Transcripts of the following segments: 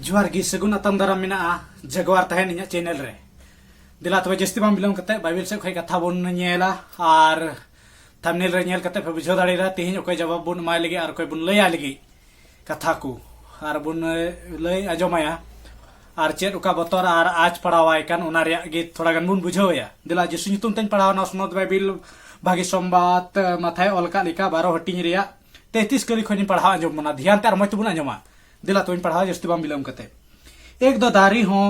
जुआर गी सगुन अतंग दाराम मिना जगवार तहन इᱧᱟᱹᱜ चैनल रे दिला तबे जस्ती बाम बिलोंग कते बाइबल से खै कथा बोन नेला आर थंबनेल रे नेल कते पे बुझाव दाड़ेरा तेहिं ओकय जवाब बोन माय लगे आर ओकय बोन लया लगे कथा को आर बोन लय आजमाया आर चेद ओका बतर आर आज पढ़ावाय कान ओना रे गे थोड़ा गन बोन बुझावया दिला जिसु नितुम तन पढ़ावना सुनत बाइबल भागी संबात माथाय अलका लिका 12 हटिंग रिया 33 कली खनि पढ़ा आजम मना ध्यान ते आर मत बुन आजमा दिला तो पढ़ा जस्ती बाम बिलोंग कते एक दो दारी हो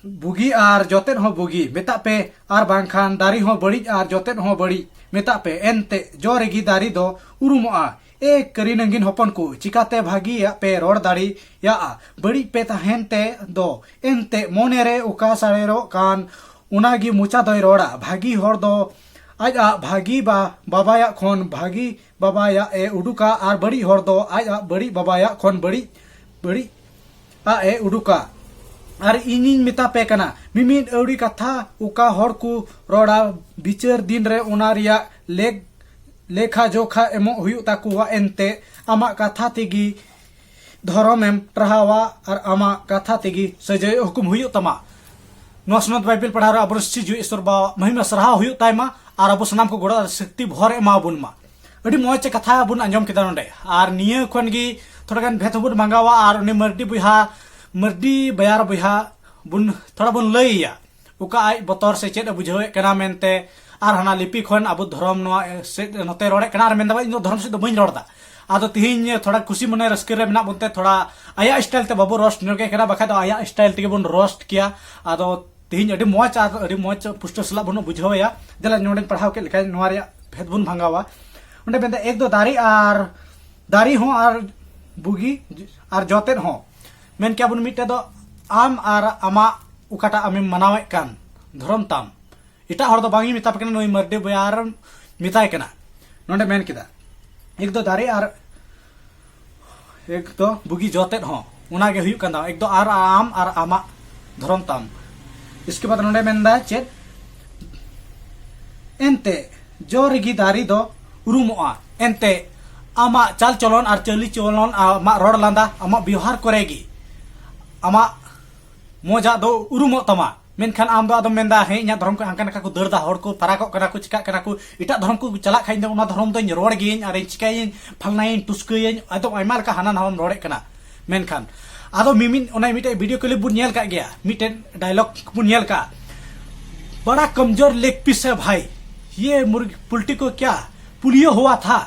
बुगी आर जोतेन हो बुगी मेता पे आर बांखान दारी हो बड़ी आर जोतेन हो बड़ी मेता पे एनते जोरेगी दारी दो उरुमोआ एक करी नंगिन होपन को चिकाते भागी या पे रोड दाड़ी या बड़ी पे तहनते दो एनते मोनेरे उका सारेरो कान उनागी मुचा दोय रोड़ा भागी होर दो आज भागी बाबाया खोन भागी बाबाया ए उडुका आर बड़ी होर दो आज बड़ी बाबाया खोन बड़ी बड़ी ए उडुका आर इनिन मिता पे कना मिमिन अवड़ी कथा उका होर को रोड़ा बिचार दिन रे ओना रिया लेखा जोखा एमो हुयु ताकुवा एनते आमा कथा तेगी धरमेम ट्रहावा आर आमा कथा तेगी सजय हुकुम हुयु तमा नोसनत बाइबल पढ़ा रा अबरसी जु ईश्वर बा महिमा सरहा हुयु ताइमा आर अबो सनाम को गोड़ा शक्ति भर एमा बुनमा अडी मोच कथा बुन अंजम केदा नडे आर निये खनगी थोड़ा गान भेथ बुन मंगावा आर उनी मर्दी बयार बुहा बुन थोड़ा बुन लइया उका आई बतर से चेद बुझावे कना मेनते आर हना लिपि खन अबो धर्म नवा से नते रोड़े कना आर मेनदा इन धर्म से दो बइन रोड़दा आदो तिहिन थोड़ा खुशी मने रस्के रे मेना बनते थोड़ा आया स्टाइल ते बाबू रोस्ट नगे कना बखा दो आया स्टाइल ते बुन रोस्ट किया आदो तिहिन अडी मोच पुष्ट सला बुन बुझावया दला नोडे पढ़ाव के लेका नवा रे भेद बुन भांगावा उंडे बेंदा एक दो दारी हो आर बुगी आर जोतेन हो मेन क्या बुन मिटे दो आम आर आमा उकाटा आमी मनावे कान धरम ताम इटा हर दो बांगी मिता पकना नोई मर्दे बयार मिताय कना नोंडे मेन किदा एक दो दारी आर एक दो बुगी जोतेन हो उना गे हुयु कान दा एक दो आर आम आर आमा धरम ताम इसके बाद नोंडे मेनदा चेद एनते जोरगी दारी दो उरुमोआ एनते आमा चाल चलन आर चली चलन आमा रोड लांदा आमा व्यवहार करेगी आमा मोजा दो उरुमो तमा मेनखान आम दो आदम मेंदा हे इना धर्म को हांका नाका को दरदा हर को फराको कना को चिका कना को इटा धर्म को चला खाइन उना धर्म दो रोड गिन आर चिकाइन फलनाइन टुस्कयइन आदो आइमा लका हाना नाम रोडे कना मेनखान आदो मिमिन ओना मिटे वीडियो क्लिप बुन नेल का गया मिटे डायलॉग बुन नेल का बड़ा कमजोर लेग पीस है भाई ये मुर्गी पुल्टी को क्या पुलियो हुआ था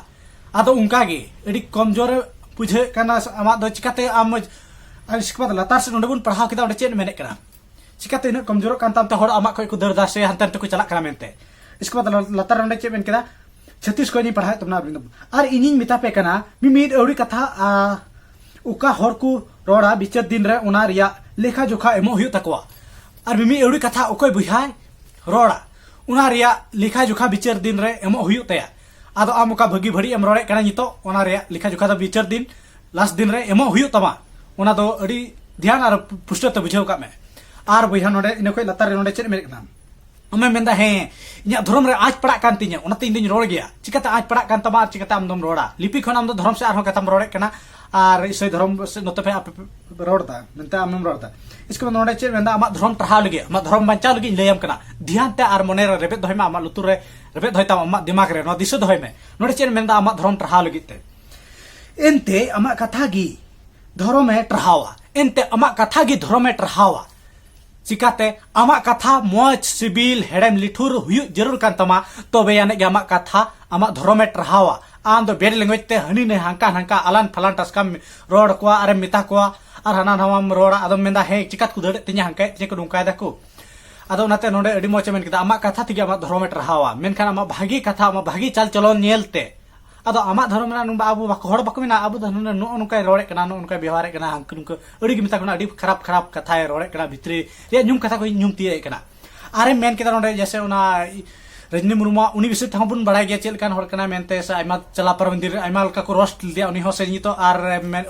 आदो उनका गे एडी कमजोर बुझे कना आमा दो चिकाते आम आर इसके बाद लतार से नोंडे बुन पढ़ाव केदा ओंडे चेद मेने कना चिकाते इन कमजोर कान ताम ते हर आमा खय को दरदा से हंतन ते को चला कना मेनते इसके बाद लतार ओंडे चेद मेन केदा 36 को नि पढ़ाय तमना आर इनिन मिता पे कना मिमिद अवड़ी कथा उका हर को रोड़ा बिचार दिन रे ओना रिया लेखा जोखा एमो हुयु तकवा आर मिमि अवड़ी कथा ओकय बुहाय रोड़ा ओना रिया लेखा जोखा बिचार दिन रे एमो हुयु तया आदो आम ओका भगी भड़ी एम रोड़े कना नितो ओना रिया लेखा जोखा द बिचार दिन लास्ट दिन रे एमो हुयु तमा ओना दो अड़ी ध्यान आर पुष्टते बुझाव का में आर बइहा नोडे इन कोई लतार रे नोडे चेद मेरे कना अमे मेंदा हे इया धर्म रे आज पड़ा कान तिnya ओनाते इन दिन रोड़ गया चिकाते आज पड़ा कान तमा चिकाते आम दम रोड़ा लिपि खन आम दो धर्म से आर हो कतम रोड़े कना आर इसे धर्म से नते पे आप रोड़ता मेनते आम रोड़ता इसके बाद नोडे चेद मेंदा आमा धर्म ट्रहा लगे आमा धर्म बंचा लगे लेयम कना ध्यान ते आर मने रे रेबे दोय मा आमा लुतुर रे रेबे दोय ता आमा दिमाग रे नो दिसो दोय में नोडे चेद मेंदा आमा धर्म ट्रहा लगे ते एनते आमा कथा गी धर्म में ट्रहावा एनते आमा कथा गी धर्म में ट्रहावा चिकाते आमा कथा मोज सिबिल हेडम लिठुर हुयु जरूर कान तमा तबे याने गे आमा कथा आमा धर्म में ट्रहावा आम दो बेड लैंग्वेज ते हनी ने हांका अलान फलान टस्का रोड को अरे मिता को आर हना नवाम रोड आदम मेंदा हे चिकात को दड़े तिnya हांका जे को दुंकाय दाको आदो नाते नोडे अडी मोच मेन किदा आमा कथा तिगे आमा धर्म में ट्रहावा मेनखान आमा भागी कथा आमा भागी चाल चलन नेलते आदो आमा धर्म ना नुबा आबू बाको हड़ बाको मेना आबू धन नो नुकाय रोड़े कना नो नुकाय व्यवहार कना हांक नुक अड़ी मिता कना अड़ी खराब कथा रोड़े कना भितरी रे नुम कथा को नुम तिए कना आरे मेन केदा नोडे जैसे ओना रजनी मुर्मू उनी विषय तक बन बड़ा गया चेल कान हर कना मेनते से आइमा चला पर मंदिर आइमा लका को रोस्ट लिया उनी हो से नितो आर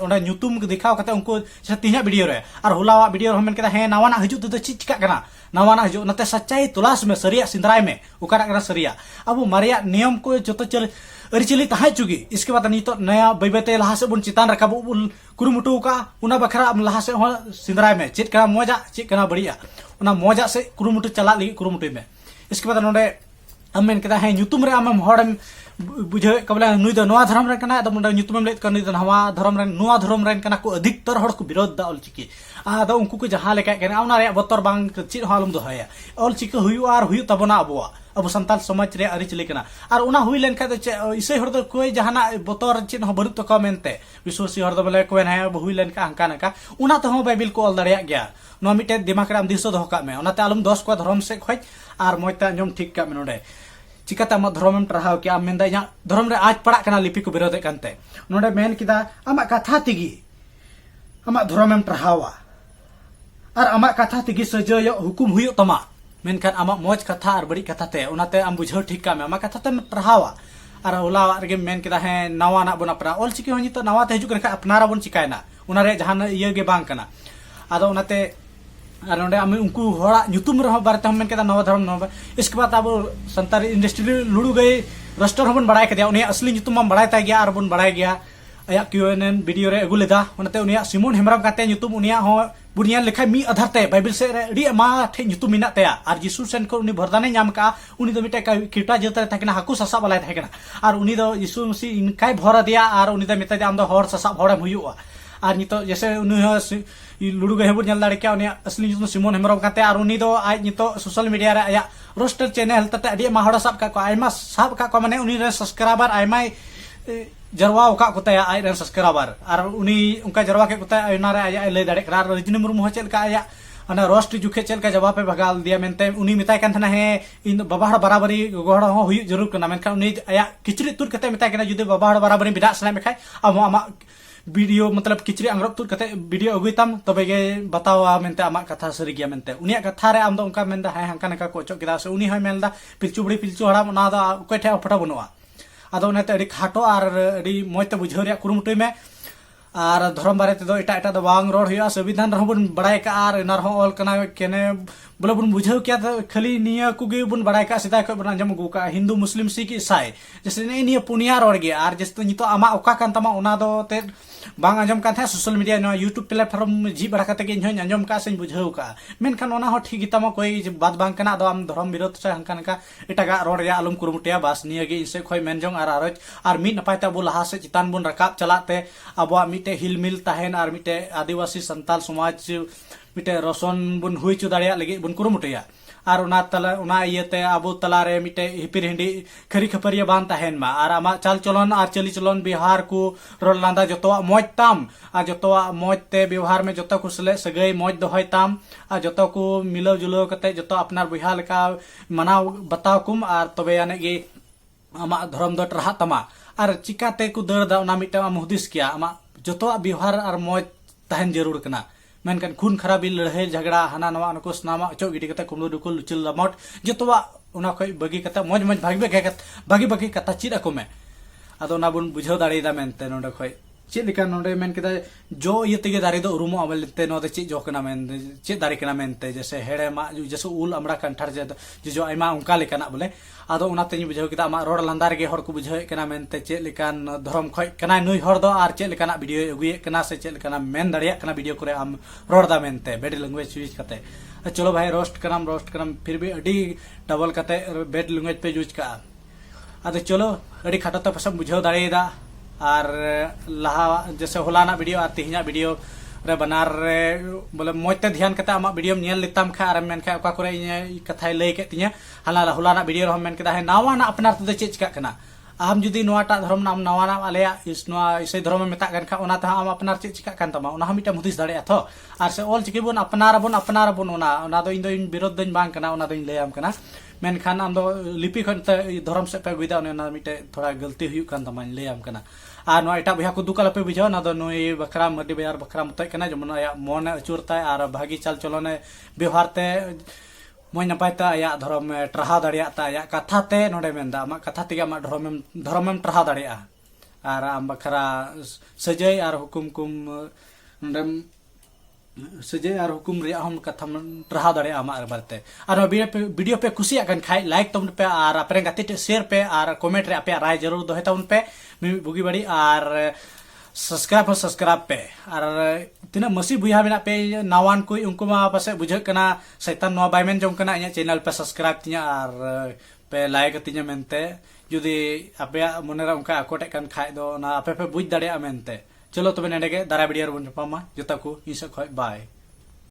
ओंडा ᱧᱩᱛᱩᱢ दिखाव कते उनको से तिना वीडियो रे आर हुलावा वीडियो रे मेन केदा हे नावाना हजू तो चीज चिका कना नावाना हजू नते सच्चाई तलाश में सरिया सिंदराय में उकारा कना सरिया अब मारिया नियम को जतो चल अरिचली तहाय चुगी इसके बाद नितो नया बैबते लहा से बन चितान रकाबो बुन कुरुमुटु का उना बखरा लहा से हो सिंदराय में चेत कना मोजा चेत कना बढ़िया उना मोजा से कुरुमुटु चला लगी कुरुमुटु में इसके बाद नोडे अमेन केदा है ᱧᱩᱛᱩᱢ रे आम हड़म बुझे कबले नुई दो नवा धर्म रे कना दम ᱧᱩᱛᱩᱢ ले कनी नवा धर्म रे नवा धर्म रे कना को अधिकतर हड़ को विरोध दा ऑलचिकी आदो उनको को जहां लेका कना उना रे बतर बांग चित हालम दो है ऑलचिकी हुयु आर हुयु तबना अबवा अब संताल समाज रे अरिचली कना आर उना हुई लेन का इसे हड़ दो कोई जहाना बतर चित हो बरु तो कमेंटे विश्वासी हड़ दो बोले कोन है हुई लेन का हंका नका उना तो बाइबल को ऑल दरिया गया नो मिटे दिमाग रे आम दिसो दो का में उनाते आलम 10 को धर्म से खोज आर मोयता अंजम ठीक का में नोडे चिकाता आम धर्म ट्राहाव कि आम मेंदा इना धर्म रे आज पड़ा कना लिपि को विरोध कानते नोडे मेन किदा आमा कथा तिगी आमा धर्म ट्राहावा आर आमा कथा तिगी सजय हुकुम हुयो तमा मेनखान आमा मौज कथा आर बड़ी कथा ते उनाते आम बुझाव ठीक का में आमा कथा ते ट्राहावा आर होला रे मेन किदा है नवा ना बन अपना ऑल चिकी होनी तो नवा ते हिजु कना अपनारा बन चिकायना उना रे जहान इये गे बांग कना आदो उनाते और नोडे आम उनको हड़ा ᱧᱩᱛᱩᱢ रह बारे हम मेन केदा नवा धर्म नवा इसके बाद अब संतारी इंडस्ट्री लुड़ू गई रस्टर हबन बड़ाय कदिया उनी असली ᱧᱩᱛᱩᱢ हम बड़ाय ता गया और बन बड़ाय गया आया क्यूएनएन वीडियो रे अगु लेदा उनते उनिया सिमोन हेमराम काते ᱧᱩᱛᱩᱢ उनिया हो बुनिया लेखा मी आधार ते बाइबल से डी मा ठे ᱧᱩᱛᱩᱢ मिना तया और यीशु सेन को उनी भरदाने नाम का उनी दो मिटे कीटा जता थाकना हाकु ससा बलाय थाकना और उनी दो यीशु मसीह इनकाय भरा दिया और उनी दो मिता आम दो हर ससा भरम हुयुआ और नितो जैसे उनी लुडू गए बुन दाड़े क्या उनी असली ᱧᱩᱛᱩᱢ सिमोन हेमराम काते और उनी दो आज नितो सोशल मीडिया रे आया रोस्टर चैनल तते अडी मा हड़ा साब का को आयमा साब का को माने उनी रे सब्सक्राइबर आयमा जरवा का कोताया आय रे सब्सक्राइबर और उनी उनका जरवा के कोताया उना रे आया ले दाड़े करा रजनी मुर्मू चेल का आया अना रोस्ट जुखे चेल का जवाब पे भगाल दिया मेनते उनी मिताय कान थना है इन बाबा बराबरी गोहड़ हो हुई जरूर कना मेनखा उनी आया किचरी तुर कते मिताय कना जुदे बाबा बराबरी बिदा सना मेखाय अब आमा वीडियो मतलब किचरी अंग्रब तुर कते वीडियो अगुइताम तबे गे बतावा मेनते आमा कथा सरी गया मेनते उनिया कथा रे आम दो उनका मेनदा है हंका नका को चो किदा से उनी होय मेनदा पिलचुबड़ी पिलचु हड़ा ना दा कोय ठे फटा बनुआ आदो उनाते अडी खाटो और अडी मोयते बुझाव रे कुरुमुटुय में और धर्म बारे ते दो एटा एटा दो बांग रोड हुआ संविधान रह बन बड़ाय का और इनार हो ऑल कना केने बोले बन बुझाव क्या खाली निया कुगे बन बड़ाय का सिदा को बन अंजम गु का हिंदू मुस्लिम सिख ईसाई जैसे ने निया पुनिया रोड गया और जैसे नितो आमा ओका कान तमा उना दो ते बांग अंजम का था सोशल मीडिया नो यूट्यूब प्लेटफॉर्म जी बड़ा कते के इन अंजम का से बुझाव का मेनखान ओना हो ठीक तमा कोई बात बांग कना दो आम धर्म विरोध से हंका नका एटागा रोड या आलम कुरुमुटिया बास निया गे इसे खोय मेनजोंग और मी नपाय ता बो लहा से चितान बन रकाब चलाते अबवा मिटे हिलमिल ताहेन और मिटे आदिवासी संताल समाज मिटे रसन बन हुई चु दाड़िया लगे बन कुरुमुटिया और उना तला उना इयते अबो तला रे मिटे हिपिर हिंडी खरी खपरिया बान ताहेन मा और आमा चाल चलन और चली चलन बिहार को रोड लांदा जतवा मौज ताम आ जतवा मौज ते व्यवहार में जतो को सले सगई मौज दोहय ताम आ जतो को मिलो जुलो कते जतो अपनार बुहा लेका मनाव बताव कुम और तबे याने गे आमा धर्म दो रहा तमा और चिकाते को दर दा उना मिटे आम हुदिस किया आमा जतो व्यवहार और मौज ताहेन जरूर कना मेनकान खून खराबी लड़ाई झगड़ा हाना नवा नको स्नामा अचो गिडी कते कुमलो दुकुल लुचल लमट जतवा उना खय बगी कते मौज मौज भागी भागी कथा चिद अको में आदो ना बुन बुझाव दाड़ेदा मेनते नोडे खय चेद लेका नोडे मेन केदा जो ये तेगे दारे दो उरुमो अबलते नो दे चेद जो कना मेन चेद दारे कना मेनते जैसे हेड़े मा जैसे उल अमड़ा कंठार जो आयमा उनका लेकाना बोले आदो उनाते नि बुझाव किदा मा रोड लांदार गे हर को बुझाव कना मेनते चेद लेकान धर्म खय कना नुई हर दो आर चेद लेकाना वीडियो अगुए कना से चेद लेकाना मेन दाड़िया कना वीडियो करे आम रोड दा मेनते बेड लैंग्वेज यूज करते चलो भाई रोस्ट करम फिर भी अडी डबल कते बेड लैंग्वेज पे यूज का आदो चलो अडी खाटो तो पसम बुझाव दाड़ेदा और लहा जैसे होलाना वीडियो और तिहिना वीडियो रे बनार रे बोले मौजते ध्यान करते आमा वीडियो नेल लेताम खा और मेन खा ओका करे इ कथाय लय के तिया हाला होलाना वीडियो रे मेन केदा है नावा ना अपनार ते चेक चिका कना आम जुदी नोटा धर्म नाम नावा नाम आलेया इस नो इसे धर्म में मेता गन खा ओना ता आम अपनार चेक चिका कान तमा ओना मिटा मुदिस दाड़े अथो और से ऑल चिकी बन अपनार बन ओना दो इन दो इन विरोध दिन बांग कना ओना दो इन लयम कना मेनखान आम दो लिपि खन धर्म से पे गुइदा ओना मिटे थोड़ा गलती हुई कान तमा लयम कना और नो एटा बहा को दुकाल पे बुझाव ना दो नुई बखरा मडी बेयार बखरा मत कना जमन आया मन अचुरता और भागी चाल चलन व्यवहार ते मोय नपाय ता आया धर्म ट्राहा दाड़िया ता आया कथा ते नोडे मेंदा आमा कथा तेगे आमा धर्मम ट्राहा दाड़िया आर आम बखरा सजय आर हुकुम कुम नोडम सजय आर हुकुम रिया हम कथा ट्राहा दाड़िया आमा बारते आर वीडियो पे खुशिया कन खाय लाइक तम पे आर अपने गाते शेयर पे आर कमेंट रे आपे राय जरूर दोहे तम पे बुगी बड़ी आर सब्सक्राइब पे और तीना मसी बुया मेना पे नावान कोई उनको मा पासे बुझे कना सैतान नवा बायमेन जों कना इnya चैनल पे सब्सक्राइब तिnya और पे लाइक तिnya मेनते जुदी आपे मोनेरा उनका अकोटे कन खाय दो ना आपे पे बुझ दाड़िया मेनते चलो तबे नेडे गे दारा वीडियो रबन पामा जता को इसे खय बाय।